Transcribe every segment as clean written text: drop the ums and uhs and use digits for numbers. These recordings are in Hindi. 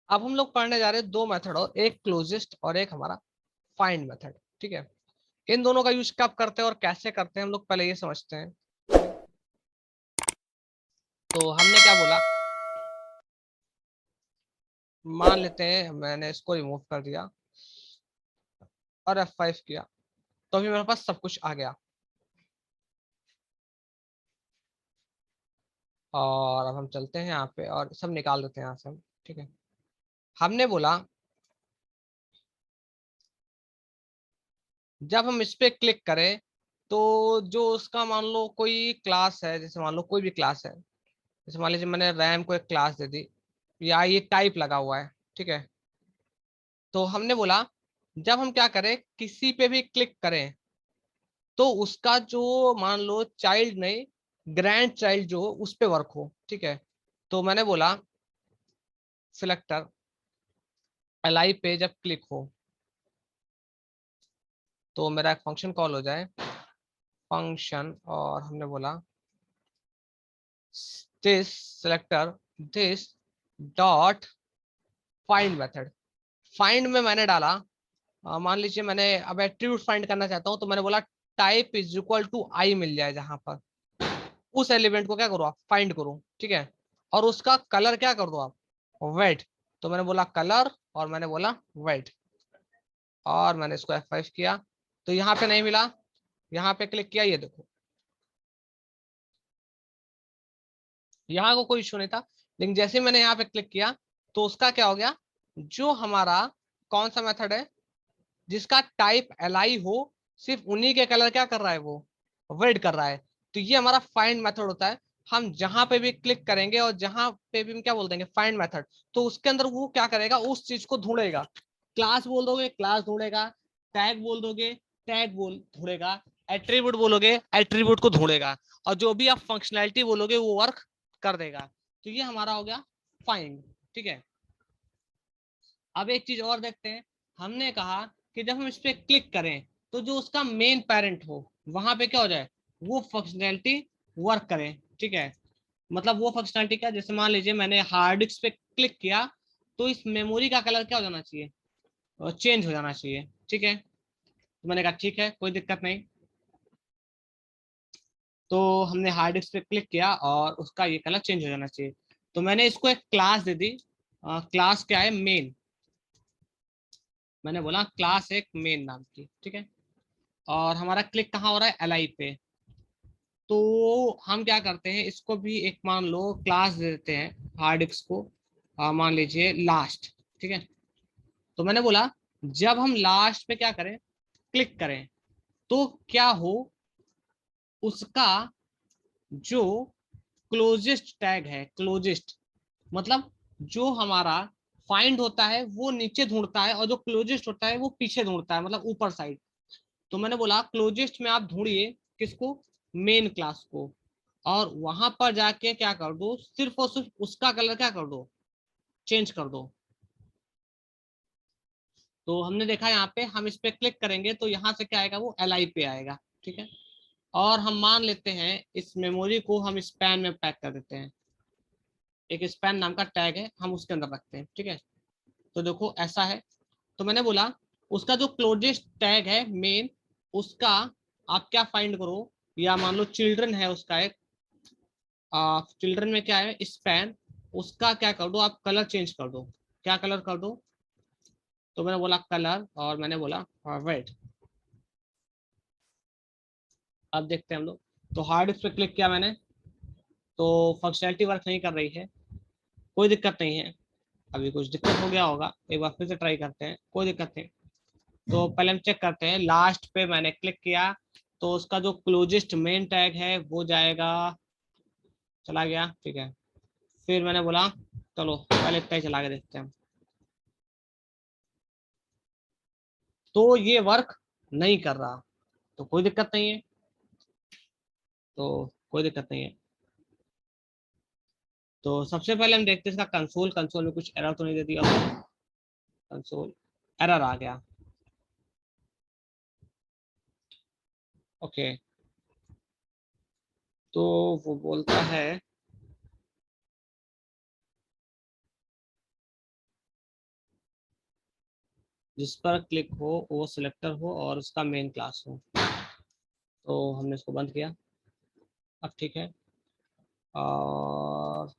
अब हम लोग पढ़ने जा रहे हैं दो मेथड, और एक क्लोजेस्ट और एक हमारा फाइंड मेथड। ठीक है, इन दोनों का यूज कब करते हैं और कैसे करते हैं हम लोग पहले ये समझते हैं। तो हमने क्या बोला, मान लेते हैं मैंने इसको रिमूव कर दिया और F5 किया, तो अभी मेरे पास सब कुछ आ गया। और अब हम चलते हैं यहाँ पे और सब निकाल देते हैं यहाँ से हम। ठीक है, हमने बोला जब हम इस पे क्लिक करें तो जो उसका मान लो कोई क्लास है, जैसे मान लो कोई भी क्लास है, जैसे मान लीजिए मैंने रैम को एक क्लास दे दी, या ये टाइप लगा हुआ है। ठीक है, तो हमने बोला जब हम क्या करें, किसी पे भी क्लिक करें तो उसका जो मान लो चाइल्ड नहीं, ग्रैंड चाइल्ड जो उस पे वर्क हो। ठीक है, तो मैंने बोला सिलेक्टर एल पे जब क्लिक हो तो मेरा एक फंक्शन कॉल हो जाए, फंक्शन, और हमने बोला this selector this dot find method. Find में मैंने डाला, मान लीजिए मैंने अब एट्रीब्यूट फाइंड करना चाहता हूं, तो मैंने बोला टाइप इज इक्वल टू आई मिल जाए, जहां पर उस एलिमेंट को क्या करो आप फाइंड करो। ठीक है, और उसका कलर क्या कर दो आप, वेट। तो मैंने बोला कलर और मैंने बोला वेट, और मैंने इसको F5 किया, तो यहाँ पे नहीं मिला, यहाँ पे क्लिक किया, ये देखो यहाँ को कोई इशू नहीं था। लेकिन जैसे मैंने यहाँ पे क्लिक किया तो उसका क्या हो गया, जो हमारा कौन सा मेथड है जिसका टाइप एल हो, सिर्फ उन्हीं के कलर क्या कर रहा है, वो वेट कर रहा है। तो ये हमारा फाइंड मेथड होता है। हम जहां पे भी क्लिक करेंगे और जहां पे भी हम क्या बोल देंगे फाइंड मेथड, तो उसके अंदर वो क्या करेगा, उस चीज को ढूंढेगा। क्लास बोल दोगे क्लास ढूंढेगा, टैग बोल दोगे टैग बोल ढूंढेगा, एट्रीब्यूट बोलोगे एट्रीब्यूट को ढूंढेगा, और जो भी आप फंक्शनैलिटी बोलोगे वो वर्क कर देगा। तो ये हमारा हो गया फाइंड। ठीक है, अब एक चीज और देखते हैं। हमने कहा कि जब हम इस पे क्लिक करें तो जो उसका मेन पेरेंट हो वहां पे क्या हो जाए, वो फंक्शनैलिटी वर्क करे। ठीक है, मतलब वो फंक्शनैलिटी क्या, जैसे मान लीजिए मैंने हार्ड डिस्क पे क्लिक किया तो इस मेमोरी का कलर क्या हो जाना चाहिए, चेंज हो जाना चाहिए। ठीक है, तो मैंने कहा ठीक है कोई दिक्कत नहीं। तो हमने हार्ड डिस्क पे क्लिक किया और उसका ये कलर चेंज हो जाना चाहिए। तो मैंने इसको एक क्लास दे दी, क्लास क्या है, मेन। मैंने बोला क्लास एक मेन नाम की। ठीक है, और हमारा क्लिक कहाँ हो रहा है, एल पे। तो हम क्या करते हैं, इसको भी एक मान लो क्लास दे देते हैं हार्ड डिस्क को, मान लीजिए लास्ट। ठीक है, तो मैंने बोला जब हम लास्ट पे क्या करें, क्लिक करें, तो क्या हो, उसका जो क्लोजेस्ट टैग है, क्लोजेस्ट मतलब जो हमारा फाइंड होता है वो नीचे ढूंढता है, और जो क्लोजेस्ट होता है वो पीछे ढूंढता है, मतलब ऊपर साइड। तो मैंने बोला क्लोजेस्ट में आप ढूंढिए किसको, मेन क्लास को, और वहां पर जाके क्या कर दो, सिर्फ और सिर्फ उसका कलर क्या कर दो, चेंज कर दो। तो हमने देखा यहाँ पे हम इस पे क्लिक करेंगे तो यहाँ से क्या आएगा, वो एल पे आएगा। ठीक है, और हम मान लेते हैं इस मेमोरी को हम स्पैन में पैक कर देते हैं, एक स्पैन नाम का टैग है हम उसके अंदर रखते हैं। ठीक है, तो देखो ऐसा है। तो मैंने बोला उसका जो क्लोजेस्ट टैग है मेन, उसका आप क्या फाइंड करो, या मान लो चिल्ड्रन है उसका एक, चिल्ड्रन में क्या है स्पैन, उसका क्या कर दो आप, कलर चेंज कर दो। क्या कलर कर दो, तो मैंने बोला कलर और मैंने बोला रेड। अब देखते हैं हम लोग, तो हार्ड डिस्क पे क्लिक किया मैंने, तो फंक्शनैलिटी वर्क नहीं कर रही है, कोई दिक्कत नहीं है। अभी कुछ दिक्कत हो गया होगा, एक बार फिर से ट्राई करते हैं, कोई दिक्कत नहीं। तो पहले हम चेक करते हैं, लास्ट पे मैंने क्लिक किया तो उसका जो क्लोजेस्ट मेन टैग है वो जाएगा, चला गया। ठीक है, फिर मैंने बोला चलो पहले इतना ही चला के देखते हैं, तो ये वर्क नहीं कर रहा, तो कोई दिक्कत नहीं है, तो कोई दिक्कत नहीं है। तो सबसे पहले हम देखते हैं इसका कंसोल, कंसोल में कुछ एरर तो नहीं दे दिया, कंसोल एरर आ गया। ओके, तो वो बोलता है जिस पर क्लिक हो वो सिलेक्टर हो और उसका मेन क्लास हो। तो हमने इसको बंद किया, अब ठीक है। और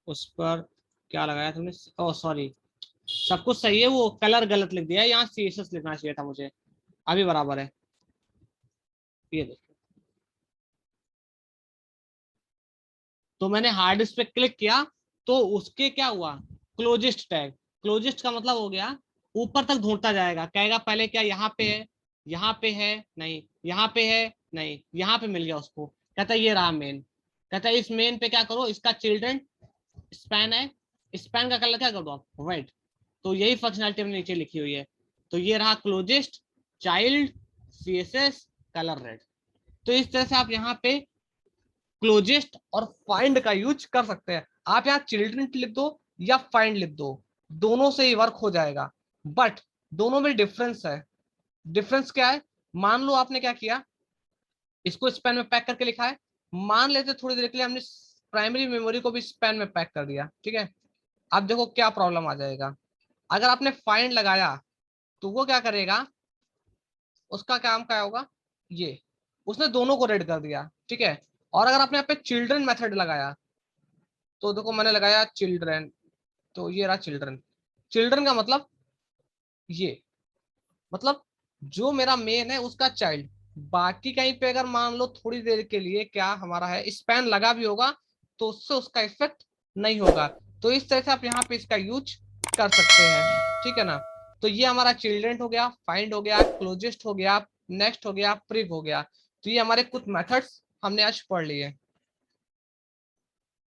उस पर क्या लगाया तुमने, ओह सॉरी, सब कुछ सही है, वो कलर गलत लिख दिया, यहाँ CSS लिखना चाहिए था मुझे। अभी बराबर है, ये देखो। तो मैंने हार्ड डिस्क पे क्लिक किया तो उसके क्या हुआ, क्लोजेस्ट टैग। क्लोजेस्ट का मतलब हो गया ऊपर तक ढूंढता जाएगा, कहेगा पहले क्या यहाँ पे है, यहाँ पे है नहीं, यहाँ पे है नहीं, यहाँ पे मिल गया उसको, कहता है ये रहा मेन। कहता है इस मेन पे क्या करो, इसका चिल्ड्रन स्पैन है, स्पैन का कलर क्या कर दो आप, व्हाइट। तो यही फंक्शनलिटी हमने नीचे लिखी हुई है। तो ये रहा closest, child, CSS, colour red. तो इस तरह से आप यहाँ पे क्लोजेस्ट और फाइंड का यूज कर सकते हैं। आप यहाँ चिल्ड्रन लिख दो या फाइंड लिख दो, दोनों से ही वर्क हो जाएगा। बट दोनों में डिफरेंस है। डिफरेंस क्या है, मान लो आपने क्या किया, इसको स्पैन में पैक करके लिखा है, मान लेते थोड़ी देर के लिए हमने प्राइमरी मेमोरी को भी स्पैन में पैक कर दिया, ठीक है। अब देखो क्या प्रॉब्लम आ जाएगा, अगर आपने फाइंड लगाया तो वो क्या करेगा, उसका काम क्या होगा, ये उसने दोनों को रेड कर दिया, ठीक है। और अगर आपने यहाँ पे चिल्ड्रन मेथड लगाया, तो देखो मैंने लगाया चिल्ड्रन, तो ये रहा चिल्ड्रन। चिल्ड्रन का मतलब ये, मतलब जो मेरा मेन है उसका चाइल्ड। बाकी कहीं पे अगर मान लो थोड़ी देर के लिए क्या हमारा है स्पैन लगा भी होगा, तो उससे उसका इफेक्ट नहीं होगा। तो इस तरह से आप यहाँ पे इसका यूज कर सकते हैं, ठीक है ना। तो ये हमारा चिल्ड्रन हो गया, फाइंड हो गया, क्लोजेस्ट हो गया, नेक्स्ट हो गया, प्रिव हो गया। तो ये हमारे कुछ मेथड्स हमने आज पढ़ लिए।